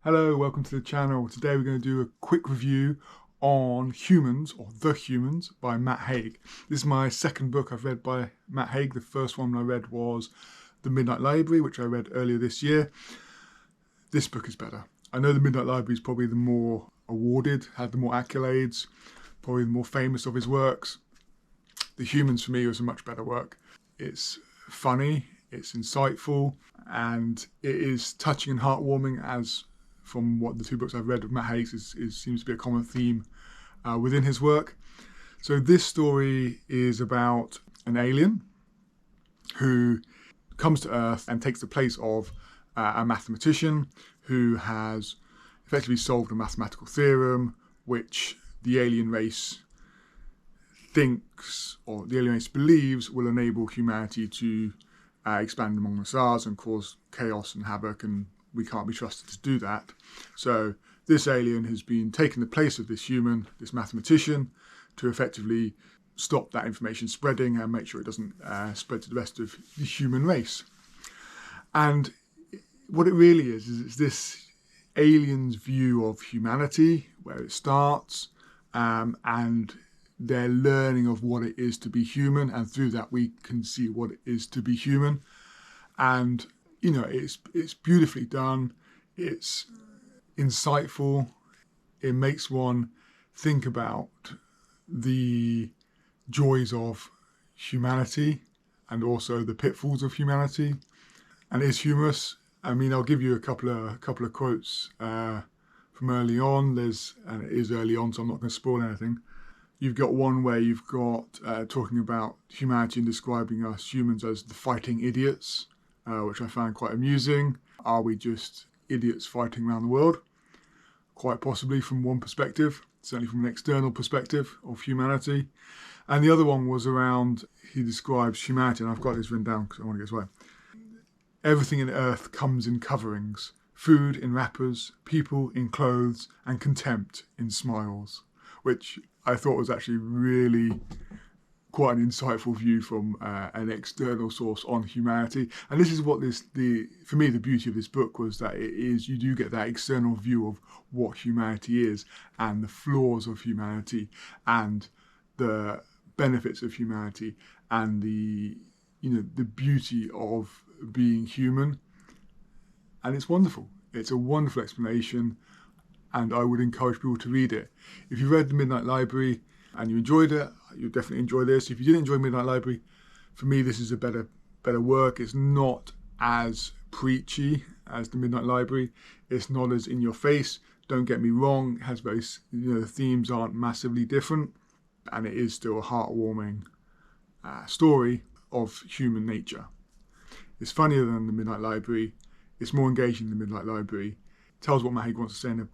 Hello, welcome to the channel. Today we're going to do a quick review on Humans, or The Humans, by Matt Haig. This is my second book I've read by Matt Haig. The first one I read was The Midnight Library, which I read earlier this year. This book is better. I know The Midnight Library is probably the more awarded, had the more accolades, probably the more famous of his works. The Humans for me was a much better work. It's funny, it's insightful, and it is touching and heartwarming, as from what the two books I've read of Matt Haig seems to be a common theme within his work. So this story is about an alien who comes to Earth and takes the place of a mathematician who has effectively solved a mathematical theorem which the alien race thinks, or the alien race believes, will enable humanity to expand among the stars and cause chaos and havoc, and we can't be trusted to do that. So this alien has been taking the place of this human, this mathematician, to effectively stop that information spreading and make sure it doesn't spread to the rest of the human race. And what it really is it's this alien's view of humanity, where it starts, and their learning of what it is to be human, and through that we can see what it is to be human. And you know, it's beautifully done, it's insightful, it makes one think about the joys of humanity and also the pitfalls of humanity, and it's humorous. I mean, I'll give you a couple of quotes from early on. And it is early on, so I'm not going to spoil anything. You've got one where you've got talking about humanity and describing us humans as the fighting idiots, which I found quite amusing. Are we just idiots fighting around the world? Quite possibly from one perspective, certainly from an external perspective of humanity. And the other one was around, he describes humanity, and I've got this written down because I want to get this right. Everything in Earth comes in coverings, food in wrappers, people in clothes, and contempt in smiles, which I thought was actually really quite an insightful view from an external source on humanity. And this is what for me, the beauty of this book was that you do get that external view of what humanity is, and the flaws of humanity, and the benefits of humanity, and the beauty of being human. And it's wonderful. It's a wonderful explanation, and I would encourage people to read it. If you read The Midnight Library and you enjoyed it, you'll definitely enjoy this. If you didn't enjoy Midnight Library, for me this is a better work. It's not as preachy as The Midnight Library. It's not as in your face. Don't get me wrong, it has very, the themes aren't massively different, and it is still a heartwarming story of human nature. It's funnier than The Midnight Library. It's more engaging than The Midnight Library. It tells what Matt Haig wants to say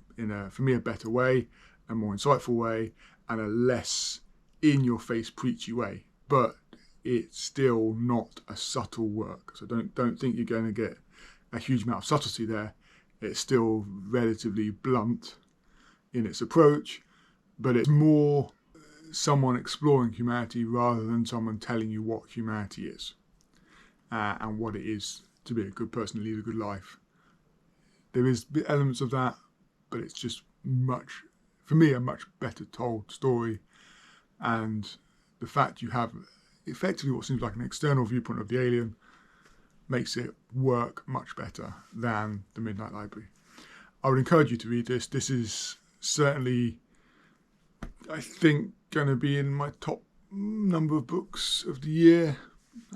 for me, a better way, a more insightful way, and a less in-your-face preachy way. But it's still not a subtle work. So don't think you're going to get a huge amount of subtlety there. It's still relatively blunt in its approach, but it's more someone exploring humanity rather than someone telling you what humanity is and what it is to be a good person and lead a good life. There is elements of that, but it's just for me, a much better told story. And the fact you have effectively what seems like an external viewpoint of the alien makes it work much better than The Midnight Library. I would encourage you to read this. This is certainly, I think, going to be in my top number of books of the year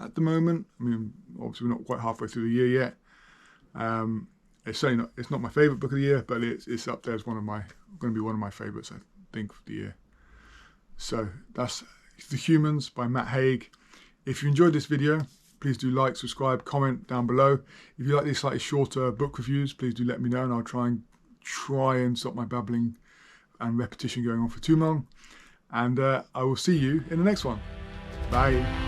at the moment. I mean, obviously we're not quite halfway through the year yet. It's not my favourite book of the year, but it's up there as going to be one of my favourites, I think, for the year. So that's The Humans by Matt Haig. If you enjoyed this video, please do like, subscribe, comment down below. If you like these slightly shorter book reviews, please do let me know, and I'll try and stop my babbling and repetition going on for too long. And I will see you in the next one. Bye.